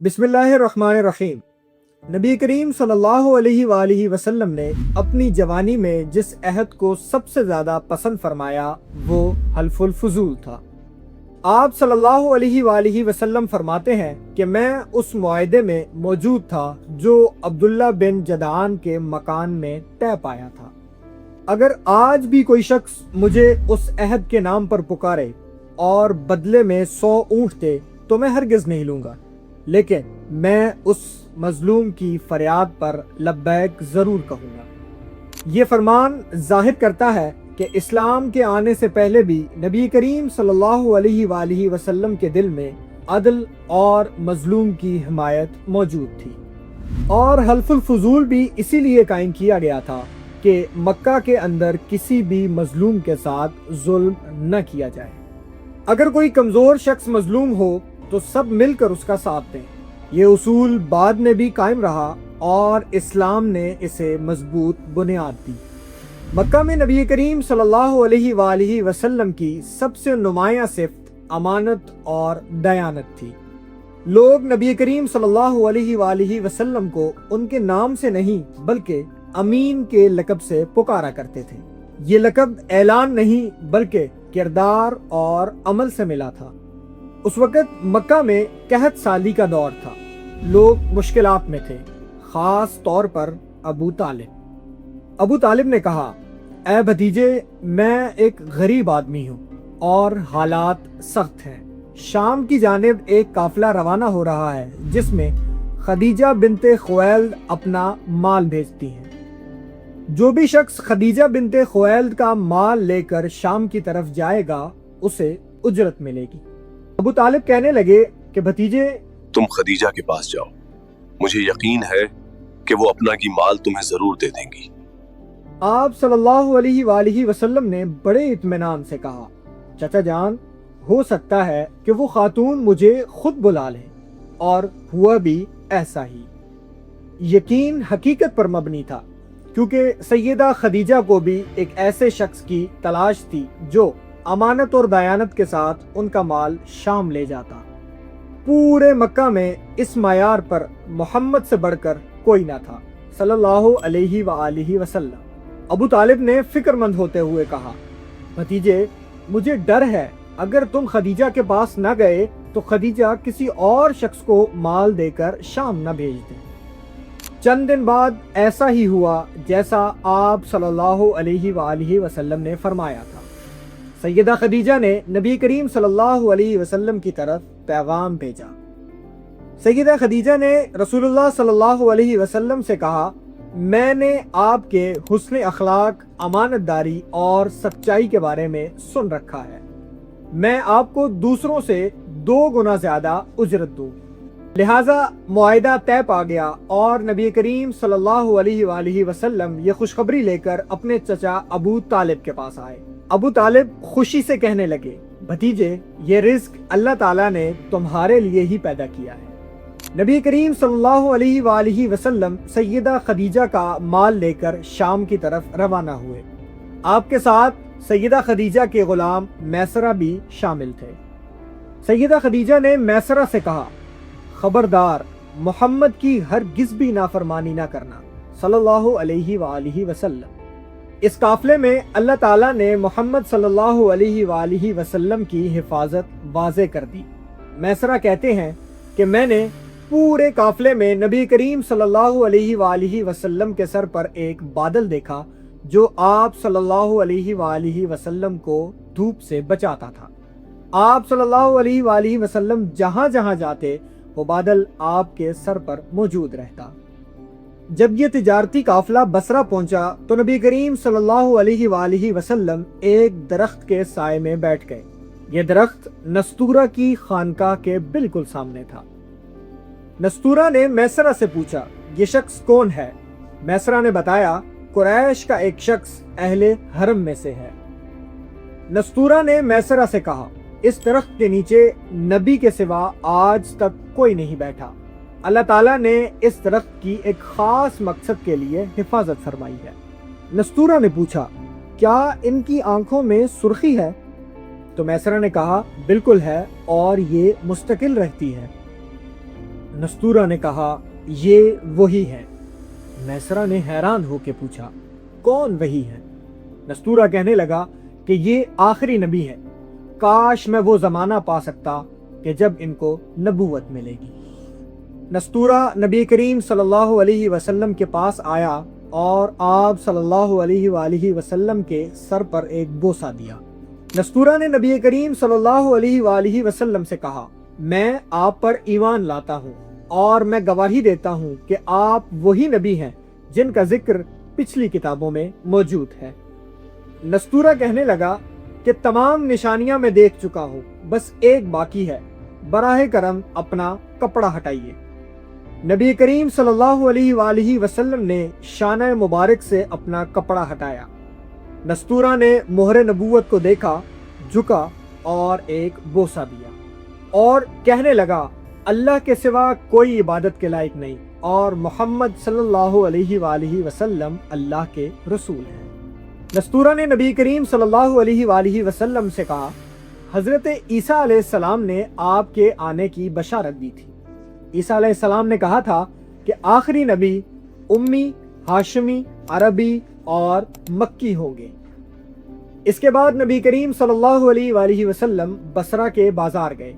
بسم اللہ الرحمن الرحیم۔ نبی کریم صلی اللہ علیہ وآلہ وسلم نے اپنی جوانی میں جس عہد کو سب سے زیادہ پسند فرمایا وہ حلف الفضول تھا۔ آپ صلی اللہ علیہ وآلہ وسلم فرماتے ہیں کہ میں اس معاہدے میں موجود تھا جو عبداللہ بن جدعان کے مکان میں طے پایا تھا۔ اگر آج بھی کوئی شخص مجھے اس عہد کے نام پر پکارے اور بدلے میں 100 اونٹ دے تو میں ہرگز نہیں لوں گا، لیکن میں اس مظلوم کی فریاد پر لبیک ضرور کہوں گا۔ یہ فرمان ظاہر کرتا ہے کہ اسلام کے آنے سے پہلے بھی نبی کریم صلی اللہ علیہ وآلہ وسلم کے دل میں عدل اور مظلوم کی حمایت موجود تھی، اور حلف الفضول بھی اسی لیے قائم کیا گیا تھا کہ مکہ کے اندر کسی بھی مظلوم کے ساتھ ظلم نہ کیا جائے۔ اگر کوئی کمزور شخص مظلوم ہو تو سب مل کر اس کا ساتھ دیں۔ یہ اصول بعد میں بھی قائم رہا اور اسلام نے اسے مضبوط بنیاد دی۔ مکہ میں نبی کریم صلی اللہ علیہ وآلہ وسلم کی سب سے نمایاں صفت امانت اور دیانت تھی۔ لوگ نبی کریم صلی اللہ علیہ وآلہ وسلم کو ان کے نام سے نہیں بلکہ امین کے لقب سے پکارا کرتے تھے۔ یہ لقب اعلان نہیں بلکہ کردار اور عمل سے ملا تھا۔ اس وقت مکہ میں قحط سالی کا دور تھا، لوگ مشکلات میں تھے، خاص طور پر ابو طالب نے کہا، اے بھتیجے، میں ایک غریب آدمی ہوں اور حالات سخت ہیں۔ شام کی جانب ایک قافلہ روانہ ہو رہا ہے جس میں خدیجہ بنت خویلد اپنا مال بھیجتی ہیں۔ جو بھی شخص خدیجہ بنت خویلد کا مال لے کر شام کی طرف جائے گا اسے اجرت ملے گی۔ ابو طالب کہنے لگے کہ بھتیجے، تم خدیجہ کے پاس جاؤ، مجھے یقین ہے کہ وہ اپنا کی مال تمہیں ضرور دے دیں گی۔ آپ صلی اللہ علیہ وآلہ وسلم نے بڑے اطمینان سے کہا، چچا جان، ہو سکتا ہے کہ وہ خاتون مجھے خود بلا لے، اور ہوا بھی ایسا ہی۔ یقین حقیقت پر مبنی تھا، کیونکہ سیدہ خدیجہ کو بھی ایک ایسے شخص کی تلاش تھی جو امانت اور دیانت کے ساتھ ان کا مال شام لے جاتا۔ پورے مکہ میں اس معیار پر محمد سے بڑھ کر کوئی نہ تھا صلی اللہ علیہ وآلہ وسلم۔ ابو طالب نے فکر مند ہوتے ہوئے کہا، بھتیجے، مجھے ڈر ہے اگر تم خدیجہ کے پاس نہ گئے تو خدیجہ کسی اور شخص کو مال دے کر شام نہ بھیج دے۔ چند دن بعد ایسا ہی ہوا جیسا آپ صلی اللہ علیہ وآلہ وسلم نے فرمایا تھا۔ سیدہ خدیجہ نے نبی کریم صلی اللہ علیہ وسلم کی طرف پیغام بھیجا۔ سیدہ خدیجہ نے رسول اللہ صلی اللہ علیہ وسلم سے کہا، میں نے آپ کے حسن اخلاق، امانت داری اور سچائی کے بارے میں سن رکھا ہے۔ میں آپ کو دوسروں سے 2 گنا زیادہ اجرت دوں، لہٰذا معاہدہ طے پا گیا، اور نبی کریم صلی اللہ علیہ وآلہ وسلم یہ خوشخبری لے کر اپنے چچا ابو طالب کے پاس آئے۔ ابو طالب خوشی سے کہنے لگے، بھتیجے، یہ رزق اللہ تعالیٰ نے تمہارے لیے ہی پیدا کیا ہے۔ نبی کریم صلی اللہ علیہ وآلہ وسلم سیدہ خدیجہ کا مال لے کر شام کی طرف روانہ ہوئے۔ آپ کے ساتھ سیدہ خدیجہ کے غلام میسرہ بھی شامل تھے۔ سیدہ خدیجہ نے میسرہ سے کہا، خبردار، محمد کی ہرگز بھی نافرمانی نہ کرنا صلی اللہ علیہ وآلہ وسلم۔ اس قافلے میں اللہ تعالیٰ نے محمد صلی اللہ علیہ وآلہ وسلم کی حفاظت واضح کر دی۔ میسرہ کہتے ہیں کہ میں نے پورے قافلے میں نبی کریم صلی اللہ علیہ وآلہ وسلم کے سر پر ایک بادل دیکھا جو آپ صلی اللہ علیہ وآلہ وسلم کو دھوپ سے بچاتا تھا۔ آپ صلی اللہ علیہ وآلہ وسلم جہاں جہاں جاتے وہ بادل آپ کے سر پر موجود رہتا۔ جب یہ تجارتی قافلہ بصرہ پہنچا تو نبی کریم صلی اللہ علیہ وآلہ وسلم ایک درخت کے سائے میں بیٹھ گئے۔ یہ درخت نستورہ کی خانقاہ کے بالکل سامنے تھا۔ نستورہ نے میسرہ سے پوچھا، یہ شخص کون ہے؟ میسرہ نے بتایا، قریش کا ایک شخص اہل حرم میں سے ہے۔ نستورہ نے میسرہ سے کہا، اس درخت کے نیچے نبی کے سوا آج تک کوئی نہیں بیٹھا۔ اللہ تعالیٰ نے اس درخت کی ایک خاص مقصد کے لیے حفاظت فرمائی ہے۔ نستورہ نے پوچھا، کیا ان کی آنکھوں میں سرخی ہے؟ تو میسرہ نے کہا، بالکل ہے، اور یہ مستقل رہتی ہے۔ نستورہ نے کہا یہ وہی ہے۔ میسرہ نے حیران ہو کے پوچھا کون وہی ہے؟ نستورہ کہنے لگا کہ یہ آخری نبی ہے، کاش میں وہ زمانہ پا سکتا کہ جب ان کو نبوت ملے گی۔ نستورہ نبی کریم صلی اللہ علیہ وسلم کے پاس آیا اور آپ صلی اللہ علیہ وآلہ وسلم کے سر پر ایک بوسہ دیا۔ نستورہ نے نبی کریم صلی اللہ علیہ وآلہ وسلم سے کہا میں آپ پر ایمان لاتا ہوں اور میں گواہی دیتا ہوں کہ آپ وہی نبی ہیں جن کا ذکر پچھلی کتابوں میں موجود ہے۔ نستورہ کہنے لگا کہ تمام نشانیاں میں دیکھ چکا ہوں، بس ایک باقی ہے، براہ کرم اپنا کپڑا ہٹائیے۔ نبی کریم صلی اللہ علیہ وآلہ وسلم نے شانہ مبارک سے اپنا کپڑا ہٹایا۔ نستورہ نے مہر نبوت کو دیکھا، جھکا اور ایک بوسہ دیا اور کہنے لگا اللہ کے سوا کوئی عبادت کے لائق نہیں اور محمد صلی اللہ علیہ وآلہ وسلم اللہ کے رسول ہیں۔ نستورہ نے نبی کریم صلی اللہ علیہ وآلہ وسلم سے کہا حضرت عیسیٰ علیہ السلام نے آپ کے آنے کی بشارت دی تھی۔ عیسیٰ علیہ السلام نے کہا تھا کہ آخری نبی امی، ہاشمی، عربی اور مکی ہوں گے۔ اس کے بعد نبی کریم صلی اللہ علیہ وآلہ وسلم بصرہ کے بازار گئے۔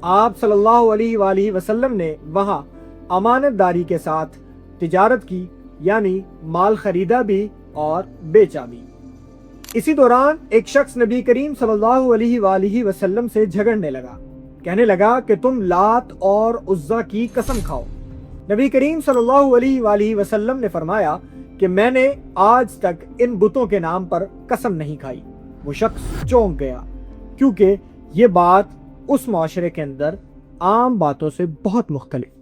آپ صلی اللہ علیہ وآلہ وسلم نے وہاں امانت داری کے ساتھ تجارت کی، یعنی مال خریدا بھی اور بیچا بھی۔ اسی دوران ایک شخص نبی کریم صلی اللہ علیہ وآلہ وسلم سے جھگڑنے لگا، کہنے لگا کہ تم لات اور عزا کی قسم کھاؤ۔ نبی کریم صلی اللہ علیہ وآلہ وسلم نے فرمایا کہ میں نے آج تک ان بتوں کے نام پر قسم نہیں کھائی۔ وہ شخص چونک گیا کیونکہ یہ بات اس معاشرے کے اندر عام باتوں سے بہت مختلف